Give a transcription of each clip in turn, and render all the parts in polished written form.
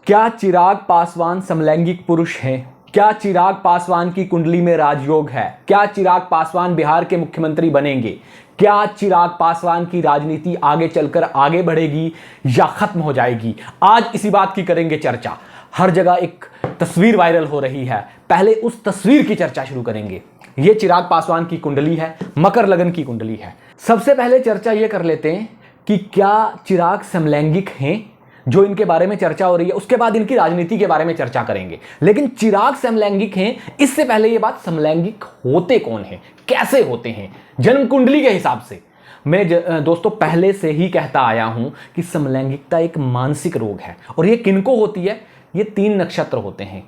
क्या चिराग पासवान समलैंगिक पुरुष हैं? क्या चिराग पासवान की कुंडली में राजयोग है? क्या चिराग पासवान बिहार के मुख्यमंत्री बनेंगे? क्या चिराग पासवान की राजनीति आगे चलकर आगे बढ़ेगी या खत्म हो जाएगी? आज इसी बात की करेंगे चर्चा। हर जगह एक तस्वीर वायरल हो रही है, पहले उस तस्वीर की चर्चा शुरू करेंगे। यह चिराग पासवान की कुंडली है, मकर लगन की कुंडली है। सबसे पहले चर्चा यह कर लेते हैं कि क्या चिराग समलैंगिक हैं, जो इनके बारे में चर्चा हो रही है। उसके बाद इनकी राजनीति के बारे में चर्चा करेंगे। लेकिन चिराग समलैंगिक हैं, इससे पहले यह बात समलैंगिक होते कौन हैं, कैसे होते हैं जन्म कुंडली के हिसाब से। मैं दोस्तों पहले से ही कहता आया हूं कि समलैंगिकता एक मानसिक रोग है। और यह किनको होती है? ये 3 नक्षत्र होते हैं,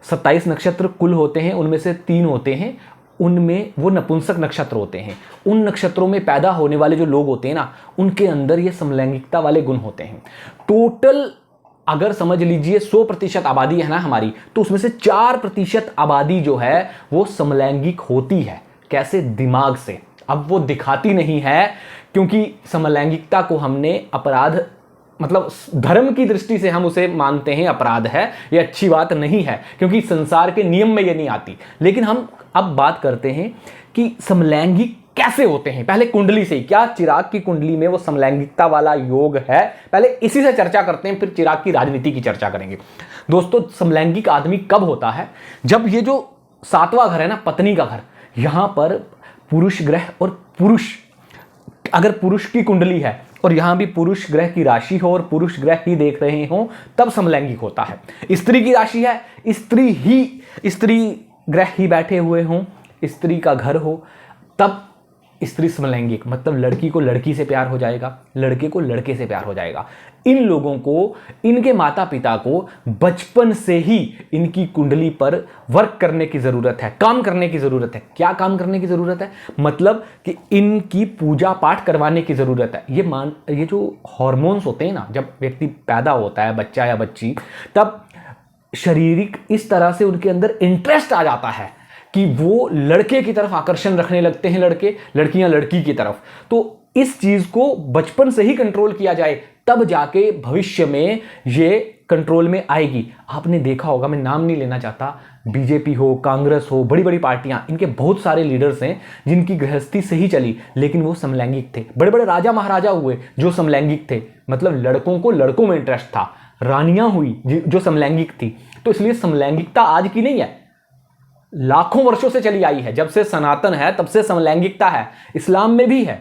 27 नक्षत्र कुल होते हैं, उनमें से 3 होते हैं, उनमें वो नपुंसक नक्षत्र होते हैं। उन नक्षत्रों में पैदा होने वाले जो लोग होते हैं ना, उनके अंदर ये समलैंगिकता वाले गुण होते हैं। टोटल अगर समझ लीजिए 100% आबादी है ना हमारी, तो उसमें से 4% आबादी जो है वो समलैंगिक होती है। कैसे? दिमाग से। अब वो दिखाती नहीं है, क्योंकि समलैंगिकता को हमने अपराध, मतलब धर्म की दृष्टि से हम उसे मानते हैं अपराध है, ये अच्छी बात नहीं है, क्योंकि संसार के नियम में ये नहीं आती। लेकिन हम अब बात करते हैं कि समलैंगिक कैसे होते हैं। पहले कुंडली से ही, क्या चिराग की कुंडली में वो समलैंगिकता वाला योग है, पहले इसी से चर्चा करते हैं, फिर चिराग की राजनीति की चर्चा करेंगे। दोस्तों समलैंगिक आदमी कब होता है? जब ये जो 7वां घर है ना, पत्नी का घर, यहां पर पुरुष ग्रह और पुरुष, अगर पुरुष की कुंडली है और यहां भी पुरुष ग्रह की राशि हो और पुरुष ग्रह ही देख रहे हो, तब समलैंगिक होता है। स्त्री की राशि है, स्त्री ग्रह ही बैठे हुए हों, स्त्री का घर हो, तब स्त्री समलैंगिक, मतलब लड़की को लड़की से प्यार हो जाएगा, लड़के को लड़के से प्यार हो जाएगा। इन लोगों को, इनके माता पिता को बचपन से ही इनकी कुंडली पर वर्क करने की जरूरत है, काम करने की जरूरत है। क्या काम करने की जरूरत है? मतलब कि इनकी पूजा पाठ करवाने की जरूरत है। ये जो हार्मोन्स होते हैं ना, जब व्यक्ति पैदा होता है, बच्चा या बच्ची, तब शारीरिक इस तरह से उनके अंदर इंटरेस्ट आ जाता है कि वो लड़के की तरफ आकर्षण रखने लगते हैं, लड़कियां लड़की की तरफ। तो इस चीज को बचपन से ही कंट्रोल किया जाए, तब जाके भविष्य में ये कंट्रोल में आएगी। आपने देखा होगा, मैं नाम नहीं लेना चाहता, बीजेपी हो, कांग्रेस हो, बड़ी बड़ी पार्टियां, इनके बहुत सारे लीडर्स हैं जिनकी गृहस्थी सही चली, लेकिन वो समलैंगिक थे। बड़े बड़े राजा महाराजा हुए जो समलैंगिक थे, मतलब लड़कों को लड़कों में इंटरेस्ट था। रानियां हुई जो समलैंगिक थी। तो इसलिए समलैंगिकता आज की नहीं है, लाखों वर्षों से चली आई है। जब से सनातन है तब से समलैंगिकता है। इस्लाम में भी है,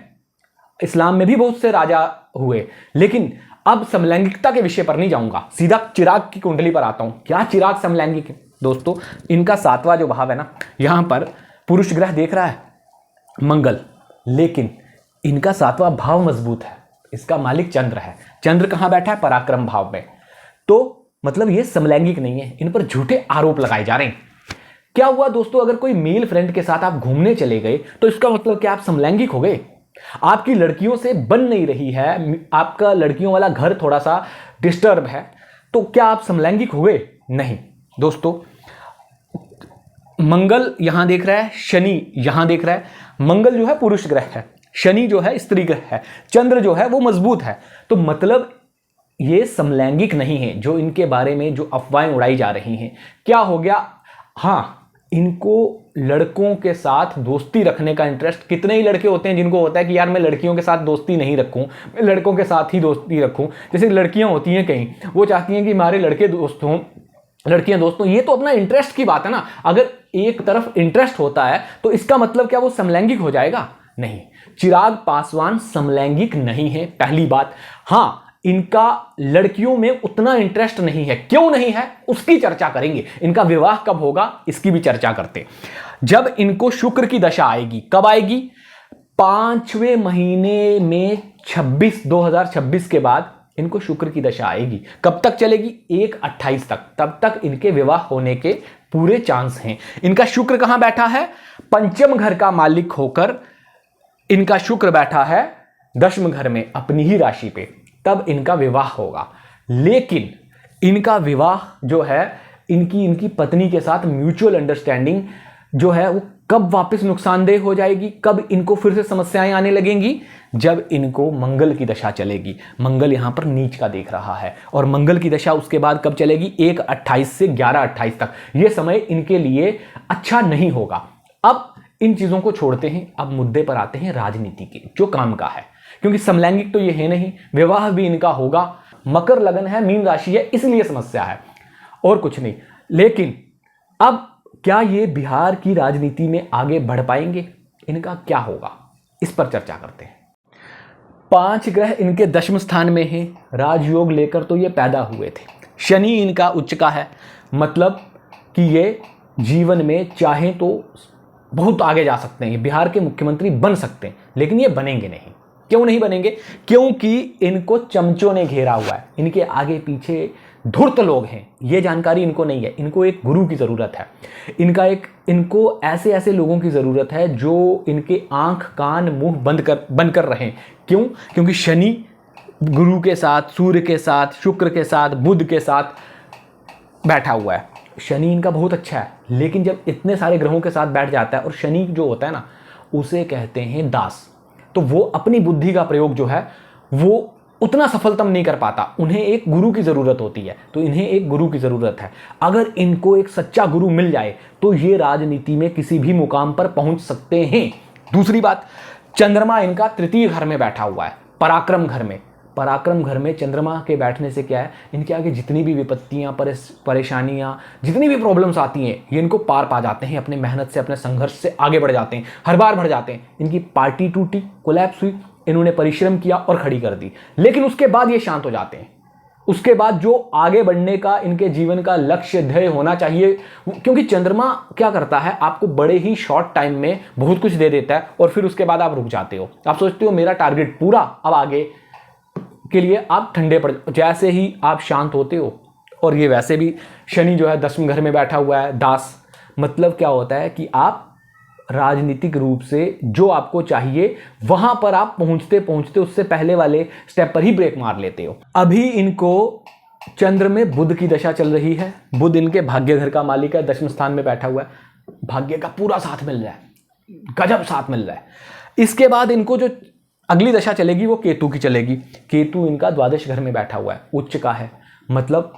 इस्लाम में भी बहुत से राजा हुए। लेकिन अब समलैंगिकता के विषय पर नहीं जाऊंगा, सीधा चिराग की कुंडली पर आता हूं। क्या चिराग समलैंगिक है? दोस्तों इनका 7वां जो भाव है ना, यहां पर पुरुष ग्रह देख रहा है मंगल, लेकिन इनका 7वां भाव मजबूत है, इसका मालिक चंद्र है। चंद्र कहां बैठा है? पराक्रम भाव में। तो मतलब ये समलैंगिक नहीं है, इन पर झूठे आरोप लगाए जा रहे हैं। क्या हुआ दोस्तों, अगर कोई मेल फ्रेंड के साथ आप घूमने चले गए तो इसका मतलब क्या आप समलैंगिक हो गए? आपकी लड़कियों से बन नहीं रही है, आपका लड़कियों वाला घर थोड़ा सा डिस्टर्ब है, तो क्या आप समलैंगिक हो गए? नहीं दोस्तों। मंगल यहां देख रहा है, शनि यहां देख रहा है। मंगल जो है पुरुष ग्रह है, शनि जो है स्त्री ग्रह है, चंद्र जो है वो मजबूत है। तो मतलब ये समलैंगिक नहीं है, जो इनके बारे में जो अफवाहें उड़ाई जा रही हैं। क्या हो गया? हाँ, इनको लड़कों के साथ दोस्ती रखने का इंटरेस्ट। कितने ही लड़के होते हैं जिनको होता है कि यार मैं लड़कियों के साथ दोस्ती नहीं रखूं, मैं लड़कों के साथ ही दोस्ती रखूं। जैसे लड़कियां होती हैं कहीं, वो चाहती हैं कि हमारे लड़के दोस्त हों, लड़कियां दोस्त हों। ये तो अपना इंटरेस्ट की बात है ना। अगर एक तरफ इंटरेस्ट होता है तो इसका मतलब क्या वो समलैंगिक हो जाएगा? नहीं, चिराग पासवान समलैंगिक नहीं है, पहली बात। हाँ, इनका लड़कियों में उतना इंटरेस्ट नहीं है। क्यों नहीं है उसकी चर्चा करेंगे। इनका विवाह कब होगा इसकी भी चर्चा करते। जब इनको शुक्र की दशा आएगी, कब आएगी? 5वें महीने में 2026 के बाद इनको शुक्र की दशा आएगी। कब तक चलेगी? 1/28 तक। तब तक इनके विवाह होने के पूरे चांस हैं। इनका शुक्र कहां बैठा है? 5वें घर का मालिक होकर इनका शुक्र बैठा है 10वें घर में, अपनी ही राशि पे। तब इनका विवाह होगा। लेकिन इनका विवाह जो है, इनकी पत्नी के साथ म्यूचुअल अंडरस्टैंडिंग जो है वो कब वापस नुकसानदेह हो जाएगी, कब इनको फिर से समस्याएं आने लगेंगी? जब इनको मंगल की दशा चलेगी। मंगल यहाँ पर नीच का देख रहा है और मंगल की दशा उसके बाद कब चलेगी? 1/28 से 11/28 तक। यह समय इनके लिए अच्छा नहीं होगा। अब इन चीजों को छोड़ते हैं, अब मुद्दे पर आते हैं राजनीति के, जो काम का है, क्योंकि समलैंगिक तो ये है नहीं, विवाह भी इनका होगा, मकर लगन है, मीन राशि है, इसलिए समस्या है और कुछ नहीं। लेकिन अब क्या ये बिहार की राजनीति में आगे बढ़ पाएंगे? इनका क्या होगा, इस पर चर्चा करते हैं। 5 ग्रह इनके 10वें स्थान में हैं, राजयोग लेकर तो ये पैदा हुए थे। शनि इनका उच्च का है, मतलब कि ये जीवन में चाहें तो बहुत आगे जा सकते हैं, बिहार के मुख्यमंत्री बन सकते हैं, लेकिन ये बनेंगे नहीं। क्यों नहीं बनेंगे? क्योंकि इनको चमचों ने घेरा हुआ है, इनके आगे पीछे धूर्त लोग हैं। ये जानकारी इनको नहीं है। इनको एक गुरु की ज़रूरत है, इनको ऐसे ऐसे लोगों की ज़रूरत है जो इनके आंख कान मुंह बंद कर रहें। क्यों? क्योंकि शनि गुरु के साथ, सूर्य के साथ, शुक्र के साथ, बुध के साथ बैठा हुआ है। शनि इनका बहुत अच्छा है, लेकिन जब इतने सारे ग्रहों के साथ बैठ जाता है, और शनि जो होता है ना, उसे कहते हैं दास, तो वो अपनी बुद्धि का प्रयोग जो है वो उतना सफलतम नहीं कर पाता। उन्हें एक गुरु की ज़रूरत होती है, तो इन्हें एक गुरु की ज़रूरत है। अगर इनको एक सच्चा गुरु मिल जाए तो ये राजनीति में किसी भी मुकाम पर पहुंच सकते हैं। दूसरी बात, चंद्रमा इनका 3य घर में बैठा हुआ है, पराक्रम घर में। पराक्रम घर में चंद्रमा के बैठने से क्या है, इनके आगे जितनी भी विपत्तियां, परेशानियां, जितनी भी प्रॉब्लम्स आती हैं, ये इनको पार पा जाते हैं। अपने मेहनत से, अपने संघर्ष से आगे बढ़ जाते हैं, हर बार बढ़ जाते हैं। इनकी पार्टी टूटी, कोलैप्स हुई, इन्होंने परिश्रम किया और खड़ी कर दी, लेकिन उसके बाद ये शांत हो जाते हैं। उसके बाद जो आगे बढ़ने का इनके जीवन का लक्ष्य ध्येय होना चाहिए, क्योंकि चंद्रमा क्या करता है, आपको बड़े ही शॉर्ट टाइम में बहुत कुछ दे देता है और फिर उसके बाद आप रुक जाते हो। आप सोचते हो मेरा टारगेट पूरा, अब आगे के लिए आप ठंडे पड़। जैसे ही आप शांत होते हो, और ये वैसे भी शनि जो है 10वें घर में बैठा हुआ है, दास, मतलब क्या होता है कि आप राजनीतिक रूप से जो आपको चाहिए वहां पर आप पहुंचते पहुंचते उससे पहले वाले स्टेप पर ही ब्रेक मार लेते हो। अभी इनको चंद्र में बुध की दशा चल रही है। बुध इनके भाग्य घर का मालिक है, 10वें स्थान में बैठा हुआ है, भाग्य का पूरा साथ मिल रहा है, गजब साथ मिल रहा है। इसके बाद इनको जो अगली दशा चलेगी वो केतु की चलेगी। केतु इनका 12वें घर में बैठा हुआ है, उच्च का है, मतलब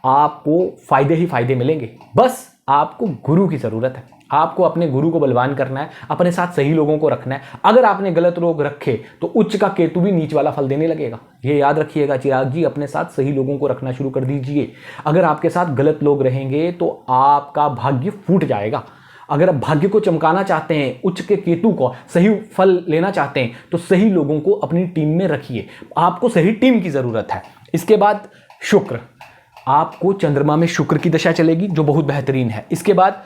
आपको फायदे ही फायदे मिलेंगे। बस आपको गुरु की जरूरत है, आपको अपने गुरु को बलवान करना है, अपने साथ सही लोगों को रखना है। अगर आपने गलत लोग रखे तो उच्च का केतु भी नीच वाला फल देने लगेगा। ये याद रखिएगा चिराग जी, अपने साथ सही लोगों को रखना शुरू कर दीजिए। अगर आपके साथ गलत लोग रहेंगे तो आपका भाग्य फूट जाएगा। अगर आप भाग्य को चमकाना चाहते हैं, उच्च के केतु को सही फल लेना चाहते हैं, तो सही लोगों को अपनी टीम में रखिए। आपको सही टीम की जरूरत है। इसके बाद शुक्र, आपको चंद्रमा में शुक्र की दशा चलेगी जो बहुत बेहतरीन है। इसके बाद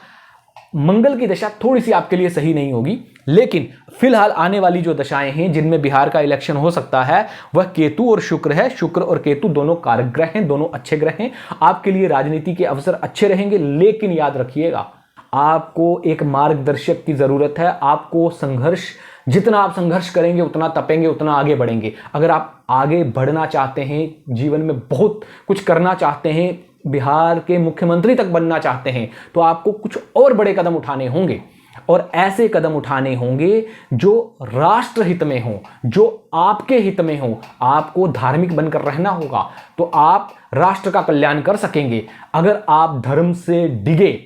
मंगल की दशा थोड़ी सी आपके लिए सही नहीं होगी, लेकिन फिलहाल आने वाली जो दशाएं हैं जिनमें बिहार का इलेक्शन हो सकता है वह केतु और शुक्र है। शुक्र और केतु दोनों कारक ग्रह हैं, दोनों अच्छे ग्रह हैं। आपके लिए राजनीति के अवसर अच्छे रहेंगे, लेकिन याद रखिएगा आपको एक मार्गदर्शक की जरूरत है। आपको संघर्ष, जितना आप संघर्ष करेंगे उतना तपेंगे, उतना आगे बढ़ेंगे। अगर आप आगे बढ़ना चाहते हैं, जीवन में बहुत कुछ करना चाहते हैं, बिहार के मुख्यमंत्री तक बनना चाहते हैं, तो आपको कुछ और बड़े कदम उठाने होंगे, और ऐसे कदम उठाने होंगे जो राष्ट्र हित में हो, जो आपके हित में हो। आपको धार्मिक बनकर रहना होगा, तो आप राष्ट्र का कल्याण कर सकेंगे। अगर आप धर्म से डिगे,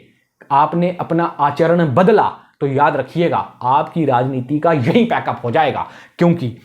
आपने अपना आचरण बदला, तो याद रखिएगा आपकी राजनीति का यही पैकअप हो जाएगा। क्योंकि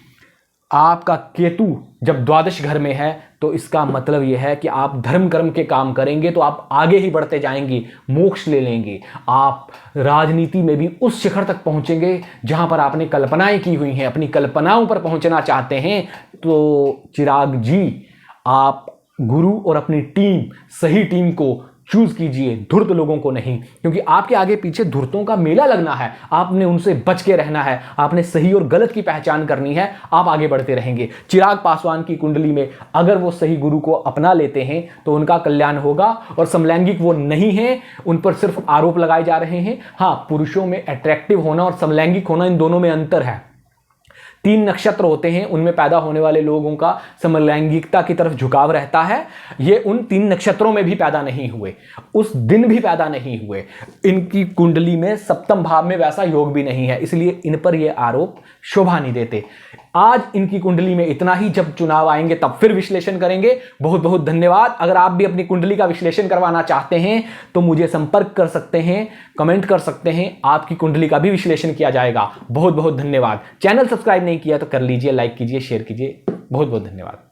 आपका केतु जब 12वें घर में है तो इसका मतलब यह है कि आप धर्म कर्म के काम करेंगे तो आप आगे ही बढ़ते जाएंगे, मोक्ष ले लेंगे। आप राजनीति में भी उस शिखर तक पहुंचेंगे जहां पर आपने कल्पनाएं की हुई हैं। अपनी कल्पनाओं पर पहुंचना चाहते हैं तो चिराग जी, आप गुरु और अपनी टीम, सही टीम को चूज कीजिए, धूर्त लोगों को नहीं, क्योंकि आपके आगे पीछे धूर्तों का मेला लगना है। आपने उनसे बच के रहना है, आपने सही और गलत की पहचान करनी है, आप आगे बढ़ते रहेंगे। चिराग पासवान की कुंडली में अगर वो सही गुरु को अपना लेते हैं तो उनका कल्याण होगा। और समलैंगिक वो नहीं है, उन पर सिर्फ आरोप लगाए जा रहे हैं। हाँ, पुरुषों में अट्रैक्टिव होना और समलैंगिक होना, इन दोनों में अंतर है। 3 नक्षत्र होते हैं, उनमें पैदा होने वाले लोगों का समलैंगिकता की तरफ झुकाव रहता है। ये उन 3 नक्षत्रों में भी पैदा नहीं हुए, उस दिन भी पैदा नहीं हुए। इनकी कुंडली में 7वें भाव में वैसा योग भी नहीं है, इसलिए इन पर ये आरोप शोभा नहीं देते। आज इनकी कुंडली में इतना ही, जब चुनाव आएंगे तब फिर विश्लेषण करेंगे। बहुत बहुत धन्यवाद। अगर आप भी अपनी कुंडली का विश्लेषण करवाना चाहते हैं तो मुझे संपर्क कर सकते हैं, कमेंट कर सकते हैं, आपकी कुंडली का भी विश्लेषण किया जाएगा। बहुत बहुत धन्यवाद। चैनल सब्सक्राइब नहीं किया तो कर लीजिए, लाइक कीजिए, शेयर कीजिए। बहुत बहुत धन्यवाद।